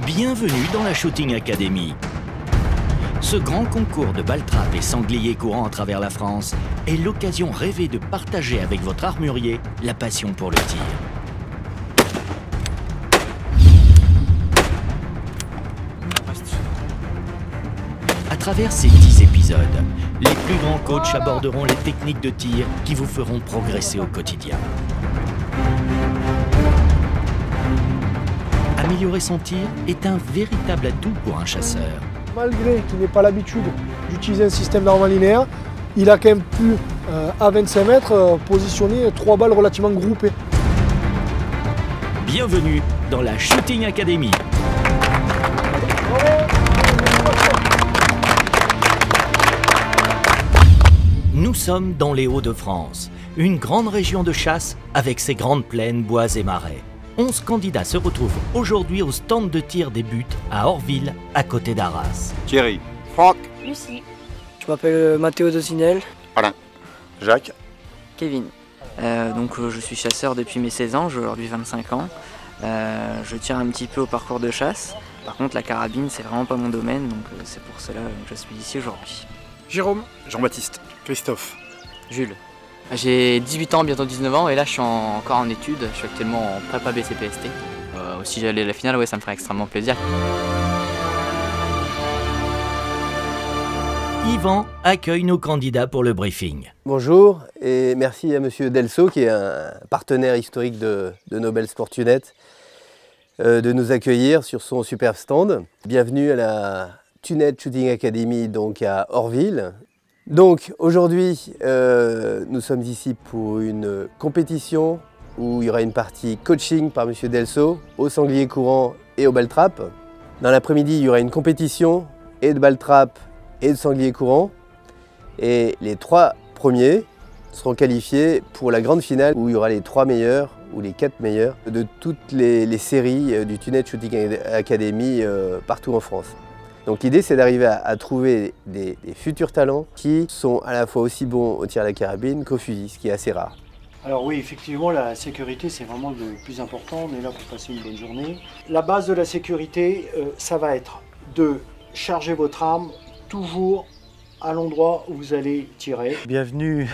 Bienvenue dans la Shooting Academy. Ce grand concours de balles-trappes et sangliers courant à travers la France est l'occasion rêvée de partager avec votre armurier la passion pour le tir. À travers ces 10 épisodes, les plus grands coachs aborderont les techniques de tir qui vous feront progresser au quotidien. Améliorer son tir est un véritable atout pour un chasseur. Malgré qu'il n'ait pas l'habitude d'utiliser un système d'arme linéaire, il a quand même pu, à 25 mètres, positionner 3 balles relativement groupées. Bienvenue dans la Shooting Academy. Nous sommes dans les Hauts-de-France, une grande région de chasse avec ses grandes plaines, bois et marais. 11 candidats se retrouvent aujourd'hui au stand de tir des buts à Orville, à côté d'Arras. Thierry. Franck. Lucie. Je m'appelle Mathéo Dosinel. Alain. Jacques. Kevin. Je suis chasseur depuis mes 16 ans, j'ai aujourd'hui 25 ans. Je tire un petit peu au parcours de chasse. Par contre, la carabine, c'est vraiment pas mon domaine, donc c'est pour cela que je suis ici aujourd'hui. Jérôme. Jean-Baptiste. Christophe. Jules. J'ai 18 ans, bientôt 19 ans, et là je suis encore en études. Je suis actuellement en prépa BCPST. Si j'allais à la finale, ouais, ça me ferait extrêmement plaisir. Yvan accueille nos candidats pour le briefing. Bonjour et merci à Monsieur Delso, qui est un partenaire historique de Nobel Sportunet, de nous accueillir sur son superbe stand. Bienvenue à la Tunet Shooting Academy, donc à Orville. Donc aujourd'hui, nous sommes ici pour une compétition où il y aura une partie coaching par Monsieur Delso au sanglier courant et aux balles-trappes. Dans l'après-midi, il y aura une compétition et de balles-trappes et de sanglier courant. Et les 3 premiers seront qualifiés pour la grande finale où il y aura les 3 meilleurs ou les 4 meilleurs de toutes les séries du Tunet Shooting Academy partout en France. Donc l'idée, c'est d'arriver à trouver des futurs talents qui sont à la fois aussi bons au tir à la carabine qu'au fusil, ce qui est assez rare. Alors oui, effectivement, la sécurité, c'est vraiment le plus important. On est là pour passer une bonne journée. La base de la sécurité, ça va être de charger votre arme toujours à l'endroit où vous allez tirer. Bienvenue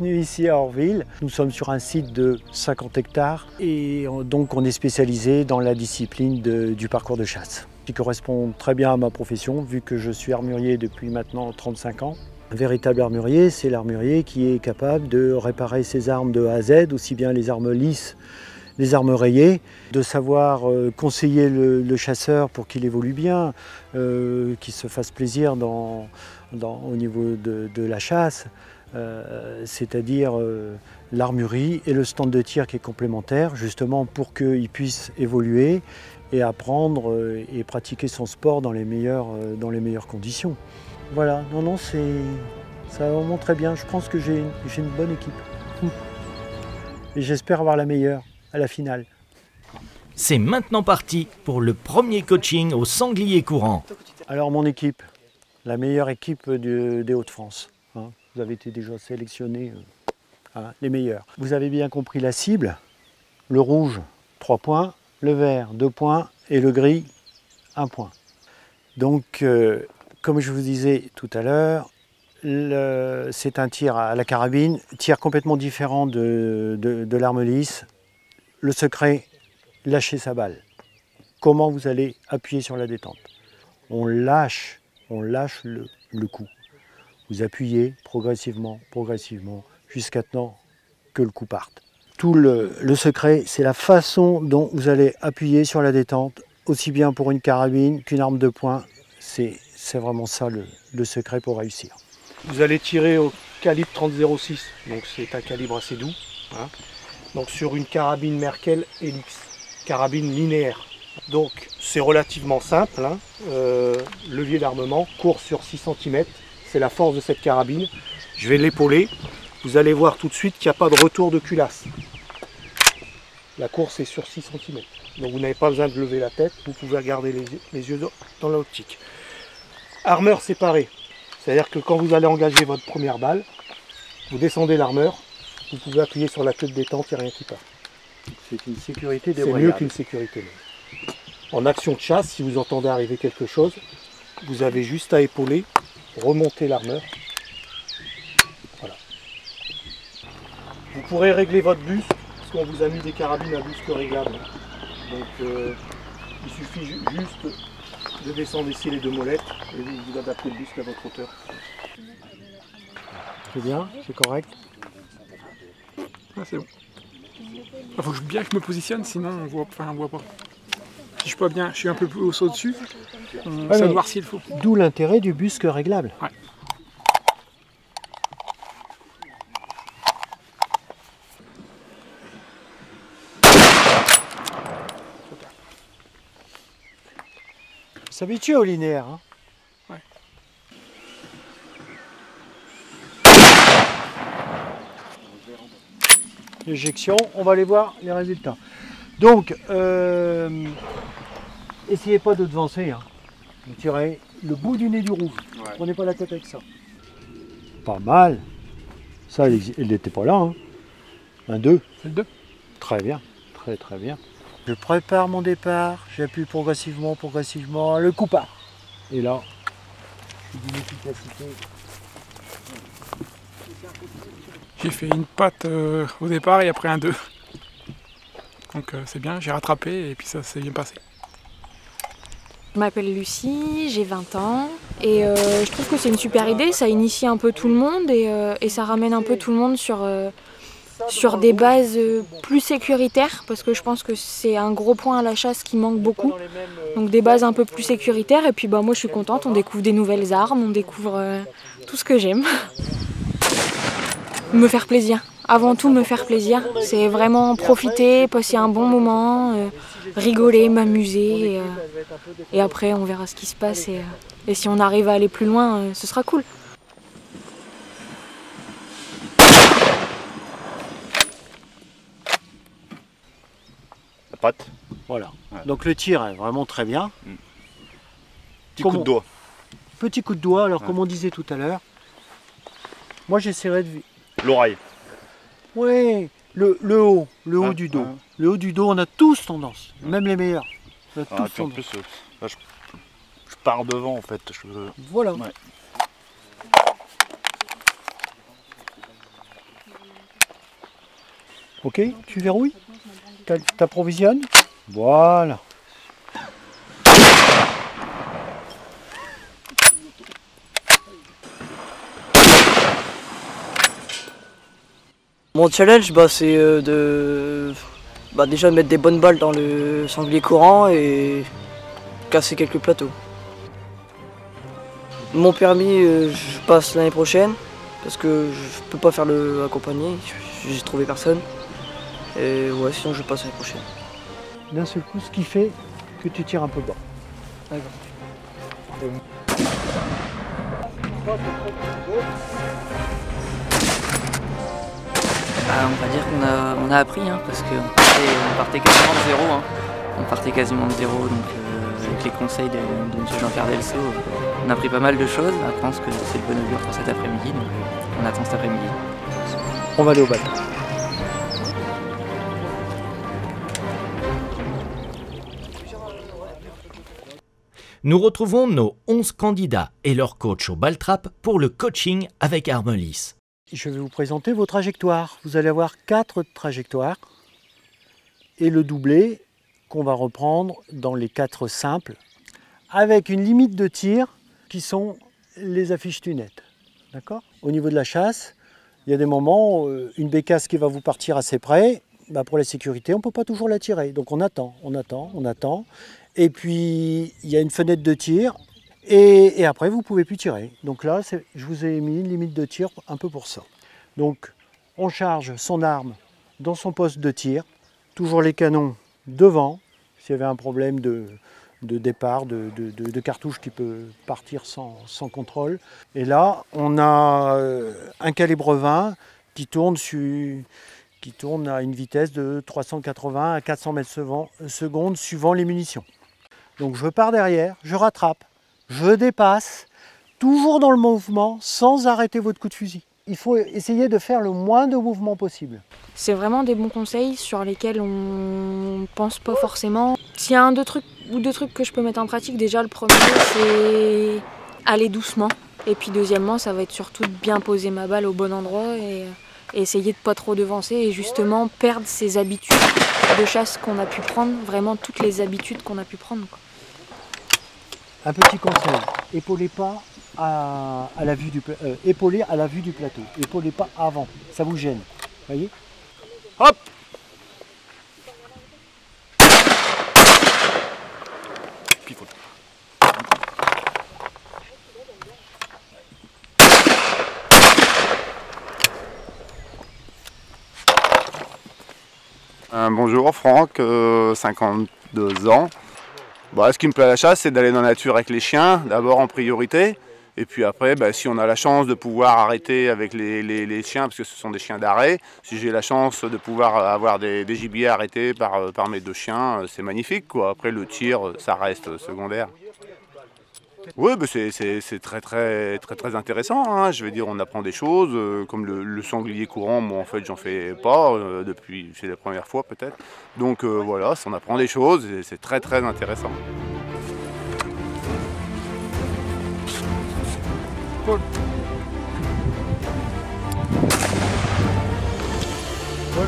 ici à Orville. Nous sommes sur un site de 50 hectares et donc on est spécialisé dans la discipline du parcours de chasse, qui correspond très bien à ma profession vu que je suis armurier depuis maintenant 35 ans. Un véritable armurier, c'est l'armurier qui est capable de réparer ses armes de A à Z, aussi bien les armes lisses, les armes rayées, de savoir conseiller le chasseur pour qu'il évolue bien, qu'il se fasse plaisir au niveau de la chasse, c'est-à-dire l'armurerie et le stand de tir qui est complémentaire, justement pour qu'il puisse évoluer et apprendre et pratiquer son sport dans les meilleures conditions. Voilà, ça va vraiment très bien. Je pense que j'ai une bonne équipe. Et j'espère avoir la meilleure à la finale. C'est maintenant parti pour le premier coaching au sanglier courant. Alors mon équipe, la meilleure équipe des Hauts-de-France. Vous avez été déjà sélectionnés, les meilleurs. Vous avez bien compris la cible. Le rouge, 3 points. Le vert, 2 points. Et le gris, 1 point. Donc, comme je vous disais tout à l'heure, c'est un tir à la carabine, tir complètement différent de l'arme lisse. Le secret, lâcher sa balle. Comment vous allez appuyer sur la détente? On lâche le coup. Vous appuyez progressivement, jusqu'à temps que le coup parte. Tout le secret, c'est la façon dont vous allez appuyer sur la détente, aussi bien pour une carabine qu'une arme de poing. C'est vraiment ça le secret pour réussir. Vous allez tirer au calibre 30-06, donc c'est un calibre assez doux. Donc sur une carabine Merkel Helix, carabine linéaire. Donc c'est relativement simple, levier d'armement, court sur 6 cm, c'est la force de cette carabine. Je vais l'épauler, vous allez voir tout de suite qu'il n'y a pas de retour de culasse. La course est sur 6 cm, donc vous n'avez pas besoin de lever la tête, vous pouvez regarder les yeux dans l'optique. Armeur séparée, c'est-à-dire que quand vous allez engager votre première balle, vous descendez l'armeur, vous pouvez appuyer sur la queue de détente, il n'y a rien qui part. C'est une sécurité dévoyable. C'est mieux qu'une sécurité. En action de chasse, si vous entendez arriver quelque chose, vous avez juste à épauler, remonter l'armeur. Voilà. Vous pourrez régler votre bus, parce qu'on vous a mis des carabines à busque réglable. Donc il suffit juste de descendre ici les deux molettes et vous adaptez le busque à votre hauteur. C'est bien, c'est correct. Ah, c'est bon. Il faut bien que je me positionne, sinon on voit pas. Si je suis pas bien, je suis un peu plus au-dessus, ça doit voir s'il faut. D'où l'intérêt du busque réglable. Ouais. S'habituer au linéaire. Hein. Ouais. L'éjection, on va aller voir les résultats. Donc, essayez pas de devancer. Hein. Vous tirez le bout du nez du roux. Ouais. Prenez pas la tête avec ça. Pas mal. Ça, il n'était pas là. Hein. Un 2. C'est le 2. Très bien. Très très bien. Je prépare mon départ. J'appuie progressivement le coup part. Et là, d'une efficacité. J'ai fait une patte au départ et après un 2. Donc c'est bien, j'ai rattrapé et puis ça s'est bien passé. Je m'appelle Lucie, j'ai 20 ans et je trouve que c'est une super idée, ça initie un peu tout le monde et ça ramène un peu tout le monde sur des bases plus sécuritaires parce que je pense que c'est un gros point à la chasse qui manque beaucoup. Donc des bases un peu plus sécuritaires et puis bah, moi je suis contente, on découvre des nouvelles armes, on découvre tout ce que j'aime. Me faire plaisir, avant tout me faire plaisir, c'est vraiment profiter, passer un bon moment, rigoler, m'amuser et après on verra ce qui se passe et si on arrive à aller plus loin, ce sera cool. La patte. Voilà. Ouais. Donc le tir est vraiment très bien. Petit coup de doigt. Petit coup de doigt, alors Ouais. comme on disait tout à l'heure, moi j'essaierai de... L'oreille. Oui, le haut Ouais, du dos. ouais. Le haut du dos, on a tous tendance, même les meilleurs. On a Ah, tous puis en tendance. plus, là, je pars devant en fait. Voilà. Ouais. Ok, tu verrouilles, t'approvisionnes. Voilà. Mon challenge, c'est déjà de mettre des bonnes balles dans le sanglier courant et casser quelques plateaux. Mon permis, je passe l'année prochaine parce que je peux pas faire le accompagné, j'ai trouvé personne. Et ouais, sinon je passe l'année prochaine. D'un seul coup, ce qui fait que tu tires un peu bas. D'accord. On va dire qu'on a appris, hein, parce qu'on partait quasiment de zéro. Hein. On partait quasiment de zéro, donc avec les conseils de M. Jean-Pierre Delso, on a appris pas mal de choses. Je pense que c'est le bon augure pour cet après-midi, donc on attend cet après-midi. On va aller au bal. Nous retrouvons nos 11 candidats et leur coach au Baltrap pour le coaching avec arme lisse. Je vais vous présenter vos trajectoires. Vous allez avoir 4 trajectoires et le doublé qu'on va reprendre dans les 4 simples avec une limite de tir qui sont les affiches tunettes. D'accord ? Au niveau de la chasse, il y a des moments, une bécasse qui va vous partir assez près, pour la sécurité, on ne peut pas toujours la tirer. Donc on attend. Et puis il y a une fenêtre de tir et après vous ne pouvez plus tirer. Donc là, je vous ai mis une limite de tir un peu pour ça. Donc on charge son arme dans son poste de tir, toujours les canons devant, s'il y avait un problème de départ, de cartouche qui peut partir sans contrôle. Et là, on a un calibre 20 qui tourne à une vitesse de 380 à 400 mètres secondes suivant les munitions. Donc je pars derrière, je rattrape, je dépasse, toujours dans le mouvement, sans arrêter votre coup de fusil. il faut essayer de faire le moins de mouvements possible. C'est vraiment des bons conseils sur lesquels on pense pas forcément. S'il y a un deux trucs que je peux mettre en pratique, déjà le premier c'est aller doucement. Et puis deuxièmement, ça va être surtout de bien poser ma balle au bon endroit et essayer de pas trop devancer et justement perdre ces habitudes de chasse qu'on a pu prendre, vraiment toutes les habitudes qu'on a pu prendre, quoi. Un petit conseil, épaulez pas à la vue du épaulez à la vue du plateau, épaulez pas avant, ça vous gêne, voyez. Hop! Pifote. Bonjour Franck, 52 ans. Bon, ce qui me plaît à la chasse, c'est d'aller dans la nature avec les chiens, d'abord en priorité. Et puis après, si on a la chance de pouvoir arrêter avec les chiens, parce que ce sont des chiens d'arrêt, si j'ai la chance de pouvoir avoir des gibiers arrêtés par mes deux chiens, c'est magnifique, quoi. Après le tir, ça reste secondaire. Oui, c'est très intéressant, hein. Je veux dire, on apprend des choses, comme le sanglier courant, moi en fait j'en fais pas, depuis, c'est la première fois peut-être. Donc voilà, on apprend des choses et c'est très intéressant. Paul. Paul.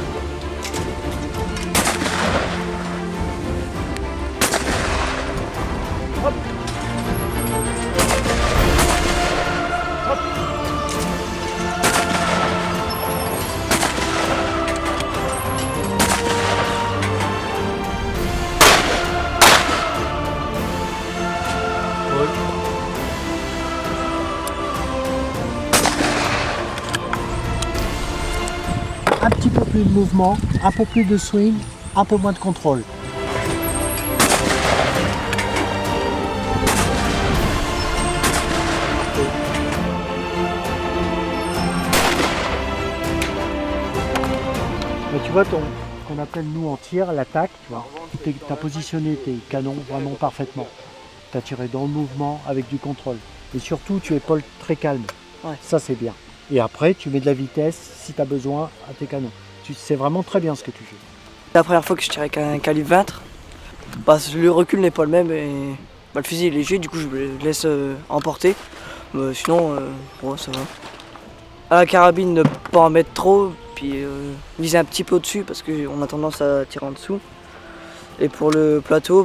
Hop. Un petit peu plus de mouvement, un peu plus de swing, un peu moins de contrôle. Tu vois, qu'on appelle nous en tir l'attaque, tu as positionné tes canons vraiment parfaitement. Tu as tiré dans le mouvement avec du contrôle. Et surtout, tu épaules très calme. Ouais. Ça, c'est bien. Et après, tu mets de la vitesse si tu as besoin à tes canons. Tu sais vraiment très bien ce que tu fais. La première fois que je tirais avec un calibre 20, le recul n'est pas le même et le fusil est léger, du coup je me laisse emporter. Sinon, ouais, ça va. À la carabine, ne pas en mettre trop, puis viser un petit peu au-dessus parce qu'on a tendance à tirer en dessous. Et pour le plateau,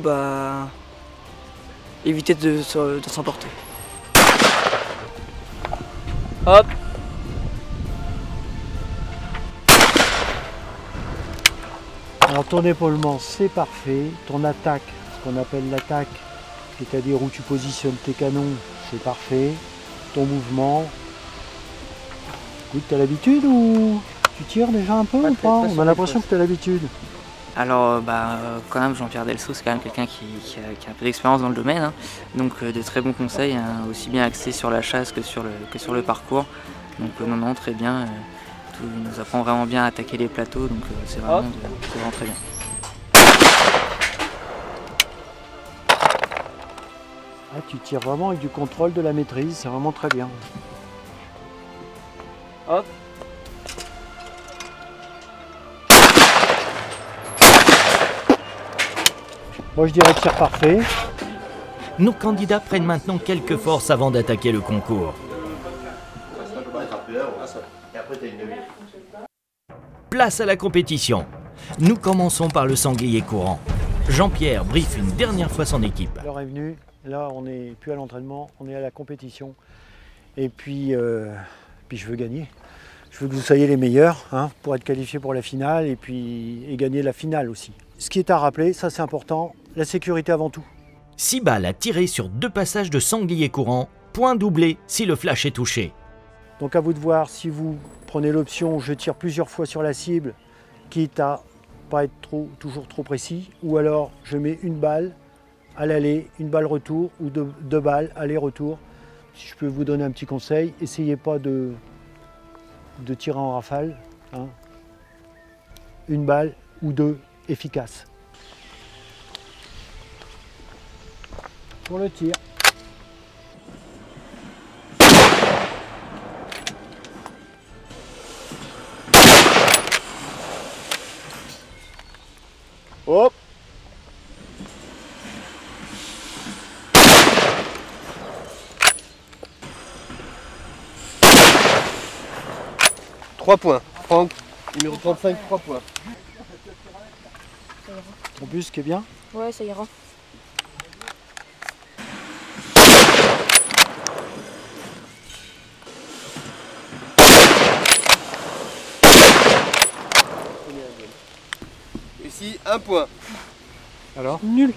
éviter de s'emporter. Hop! Alors ton épaulement c'est parfait, ton attaque, ce qu'on appelle l'attaque, c'est-à-dire où tu positionnes tes canons, c'est parfait, ton mouvement, écoute, t'as l'habitude ou tu tires déjà un peu ou pas? On a l'impression que t'as l'habitude. Alors quand même Jean-Pierre Delso c'est quand même quelqu'un qui a un peu d'expérience dans le domaine, hein. Donc de très bons conseils, hein, aussi bien axés sur la chasse que sur le parcours. Donc non, très bien. Il nous apprend vraiment bien à attaquer les plateaux, donc c'est vraiment très bien. Ah, tu tires vraiment avec du contrôle, de la maîtrise, c'est vraiment très bien. Hop. Moi je dirais tir parfait. Nos candidats prennent maintenant quelques forces avant d'attaquer le concours. Place à la compétition. Nous commençons par le sanglier courant. Jean-Pierre briefe une dernière fois son équipe. L'heure est venue, là on n'est plus à l'entraînement, on est à la compétition. Et puis je veux gagner. Je veux que vous soyez les meilleurs, hein, pour être qualifiés pour la finale et gagner la finale aussi. Ce qui est à rappeler, ça c'est important, la sécurité avant tout. 6 balles à tirer sur 2 passages de sanglier courant, point doublé si le flash est touché. Donc à vous de voir si vous prenez l'option je tire plusieurs fois sur la cible, quitte à pas être toujours trop précis, ou alors je mets une balle à l'aller, une balle retour, ou deux balles aller-retour. Si je peux vous donner un petit conseil, essayez pas de tirer en rafale, hein. Une balle ou deux efficaces. Pour le tir. 3 points. Franck, numéro 35, 3 points. Ton bus qui est bien? Ouais, ça ira. Ici, 1 point. Alors? Nul.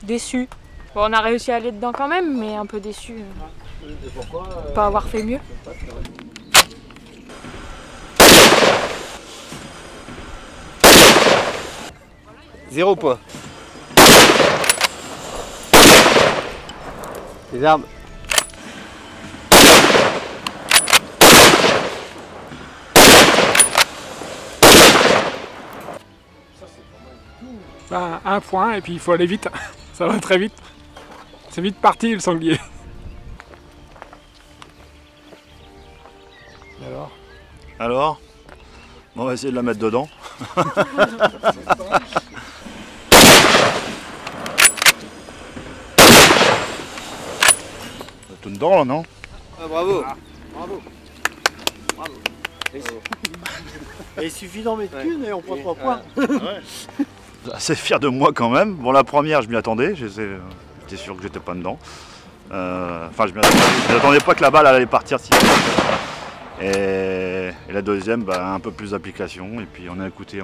Déçu. Bon, on a réussi à aller dedans quand même, mais un peu déçu. Pas avoir fait mieux. Zéro point. Les armes. Ben, 1 point et puis il faut aller vite. Ça va très vite. C'est vite parti le sanglier. Alors, on va essayer de la mettre dedans. Tout dedans là, non? Ah, bravo. Bravo. Bravo. Il suffit d'en mettre qu'une et on prend 3 points. Assez fier de moi quand même. Bon, la première, je m'y attendais. J'étais sûr que j'étais pas dedans. Enfin, je m'y attendais pas que la balle allait partir si. Et la deuxième, bah, un peu plus d'application. Et puis on a écouté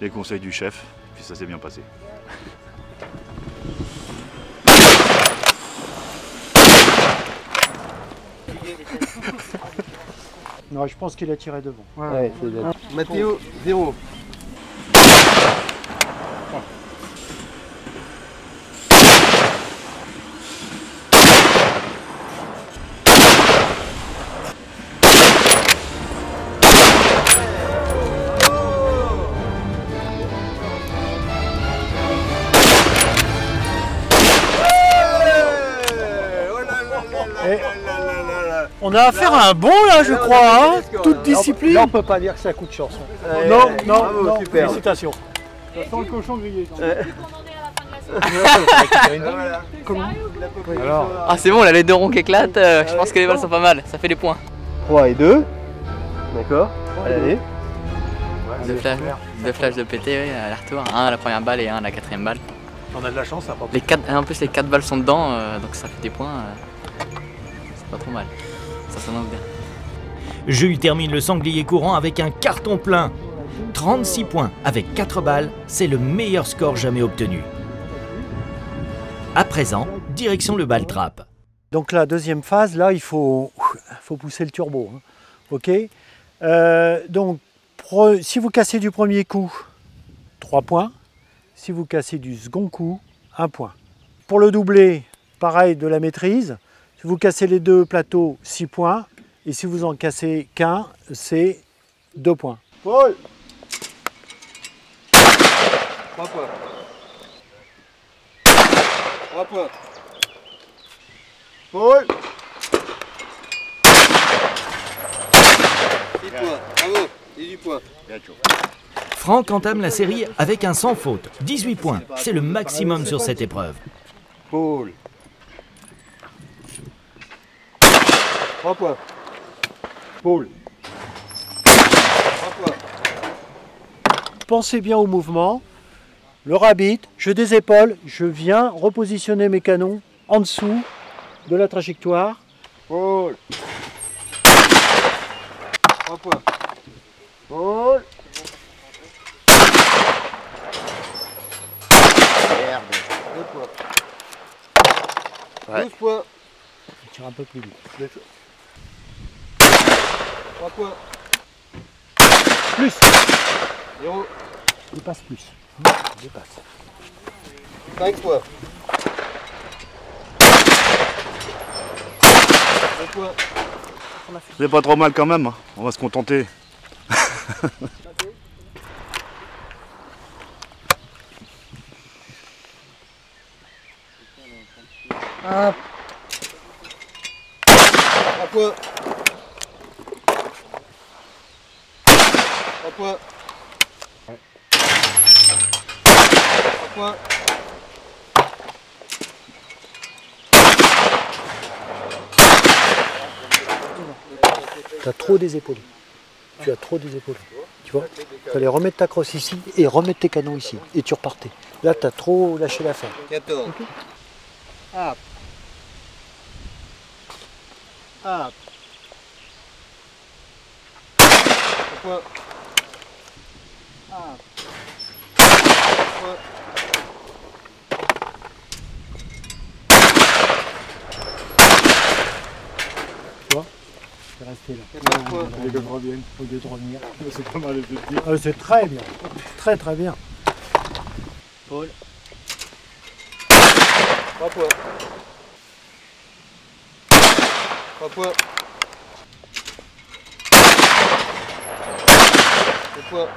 les conseils du chef. Et puis ça s'est bien passé. Non, je pense qu'il a tiré devant. Ouais, c'est bien. Mathéo, 0. On a affaire à un bon là, je crois, hein, toute discipline. Là, on peut pas dire que c'est un coup de chance. Non, non, bravo, non, super. félicitations. Ça sent le cochon grillé. Alors, Ah c'est bon, là les deux ronds qui éclatent, je pense que les balles sont pas mal, ça fait des points. 3 et 2. D'accord. Allez. Deux flashs de PT ouais, à l'aller-retour, un à la première balle et un à la quatrième balle. On a de la chance, ça pas. En plus les 4 balles sont dedans, donc ça fait des points, c'est pas trop mal, ça s'annonce bien. Jules termine le sanglier courant avec un carton plein. 36 points avec 4 balles, c'est le meilleur score jamais obtenu. À présent, direction le bal trap. donc la deuxième phase, là, il faut pousser le turbo. Hein. Ok. Donc, si vous cassez du premier coup, 3 points. Si vous cassez du second coup, 1 point. Pour le doublé, pareil, de la maîtrise. Si vous cassez les deux plateaux, 6 points. Et si vous en cassez qu'un, c'est 2 points. Paul. 3 points. 3 points. Paul. 6 points. Bravo. 18 points. Franck entame la série avec un sans faute, 18 points. C'est le maximum sur cette épreuve. Paul. 3 points. Paul. 3 points. Pensez bien au mouvement. Le rabbit, je désépaule, je viens repositionner mes canons en dessous de la trajectoire. Paul. 3 points. Paul. Merde. 2 points. Ouais. 12 points. Je tire un peu plus vite. 3 points. Plus. 0. Dépasse plus. Dépasse. 5 points. 2 points. C'est pas trop mal quand même, on va se contenter. Ah. 3 points. 3 points. 3 points. 4 Tu as trop des épaules. Tu as trop des épaules. Tu vois? Il fallait remettre ta crosse ici et remettre tes canons ici. Et tu repartais. Là, tu as trop lâché l'affaire. 14. Okay. Up. Up. Up. Up. Tu vois? C'est resté là. Les gars reviennent. Au lieu de revenir. C'est pas mal de dire. C'est très bien. Très très bien. Paul. 3 points. 3 points. 2 points.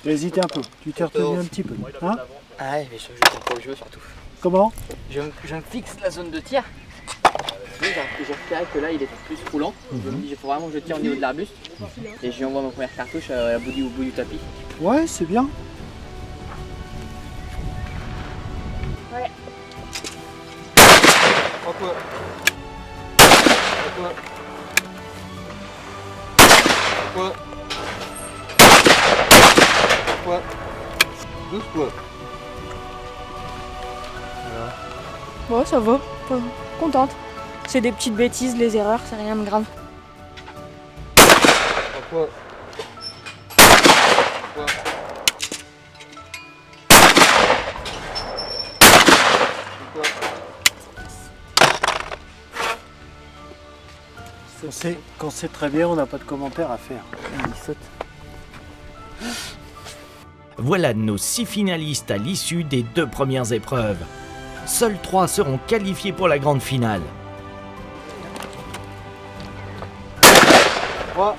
Tu as hésité un peu. Tu t'es retenu un petit peu. Hein? Ah ouais, mais je comprends pas le jeu surtout. Comment? Je me fixe la zone de tir. J'ai repéré que là il était plus roulant. Je me dis il faut vraiment que je tire au niveau de l'arbuste. Et je lui envoie ma première cartouche au bout du tapis. Ouais, c'est bien. Ouais. 3 points. 3 points. 3 points. 3 points. 12 points. Bon, ça va. Contente. C'est des petites bêtises, les erreurs, c'est rien de grave. 3 points. 3 points. Quand c'est très bien, on n'a pas de commentaires à faire. Il saute. Voilà nos 6 finalistes à l'issue des 2 premières épreuves. Seuls 3 seront qualifiés pour la grande finale. 3.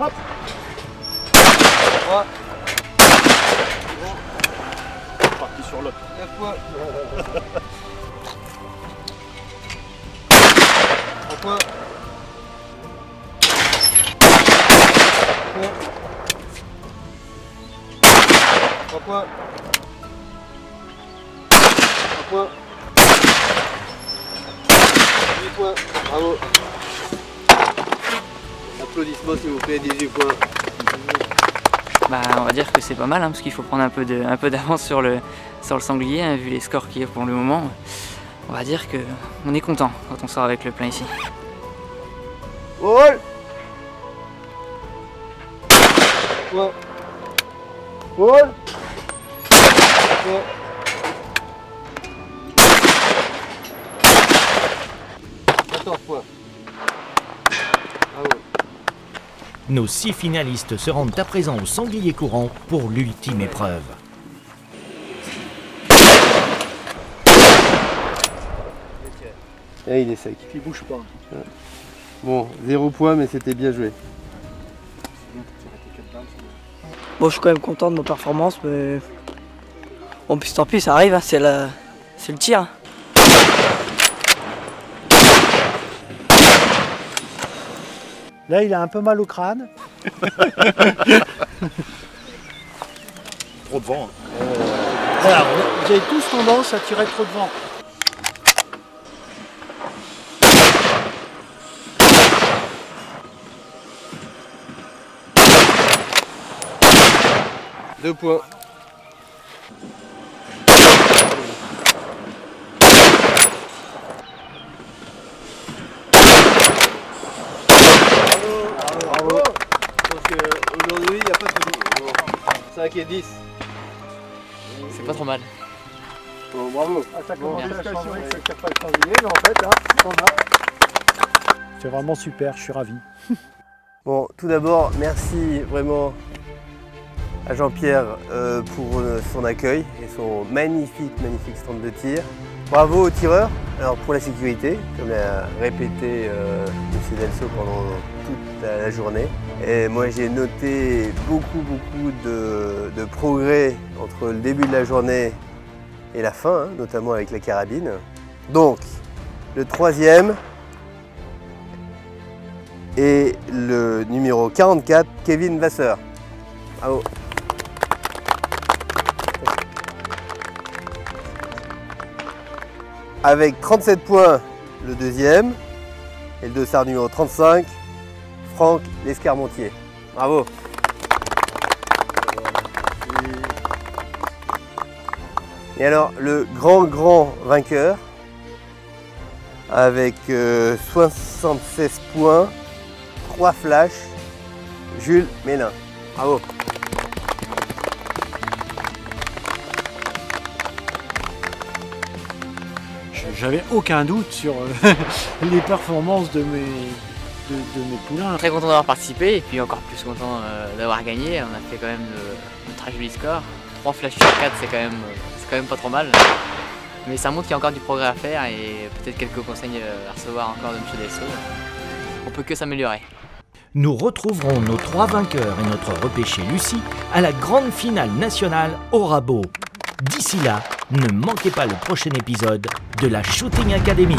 Hop. 3. Parti sur l'autre. 9 points. 3 points. 3 points. 3 points. 8 points. Bravo. Applaudissements s'il vous plaît, 18 points. Bah on va dire que c'est pas mal hein, parce qu'il faut prendre un peu d'avance sur le sanglier hein, vu les scores qu'il y a pour le moment. On va dire que on est content quand on sort avec le plein ici. Paul. Paul. Paul. 14 points. Bravo. Nos 6 finalistes se rendent à présent au sanglier courant pour l'ultime épreuve. Et il est sec. Il bouge pas. Bon, 0 points, mais c'était bien joué. Bon, je suis quand même content de ma performance, mais bon, puis tant pis, ça arrive, hein, c'est le tir. Là, il a un peu mal au crâne. Trop de vent. Voilà, vous avez tous tendance à tirer trop de vent. Deux points. Bravo. Je pense qu'aujourd'hui, il n'y a pas de souci. Bon. 5 et 10. C'est pas trop mal. Bon, bravo. Ah, ça commence à changer, c'est qu'il n'y a pas de sanglier, mais en fait, là, on a. c'est vraiment super, je suis ravi. Bon, tout d'abord, merci vraiment à Jean-Pierre pour son accueil et son magnifique stand de tir. Bravo aux tireurs, alors pour la sécurité, comme l'a répété M. Delso pendant toute la journée. Et moi j'ai noté beaucoup de progrès entre le début de la journée et la fin, hein, notamment avec la carabine. Donc, le troisième est le numéro 44, Kevin Vasseur. Bravo. Avec 37 points le deuxième Et le dossard numéro 35, Franck Lescarmontier. Bravo. Et alors, le grand vainqueur, avec 76 points, 3 flashs, Jules Mélin. Bravo. J'avais aucun doute sur les performances de mes poulains. Très content d'avoir participé et puis encore plus content d'avoir gagné. On a fait quand même de très jolis scores. 3 flashs sur 4, c'est quand même pas trop mal. Mais ça montre qu'il y a encore du progrès à faire et peut-être quelques conseils à recevoir encore de M. Delso. On peut que s'améliorer. Nous retrouverons nos 3 vainqueurs et notre repêchée Lucie à la grande finale nationale au Rabot. D'ici là, ne manquez pas le prochain épisode de la Shooting Academy.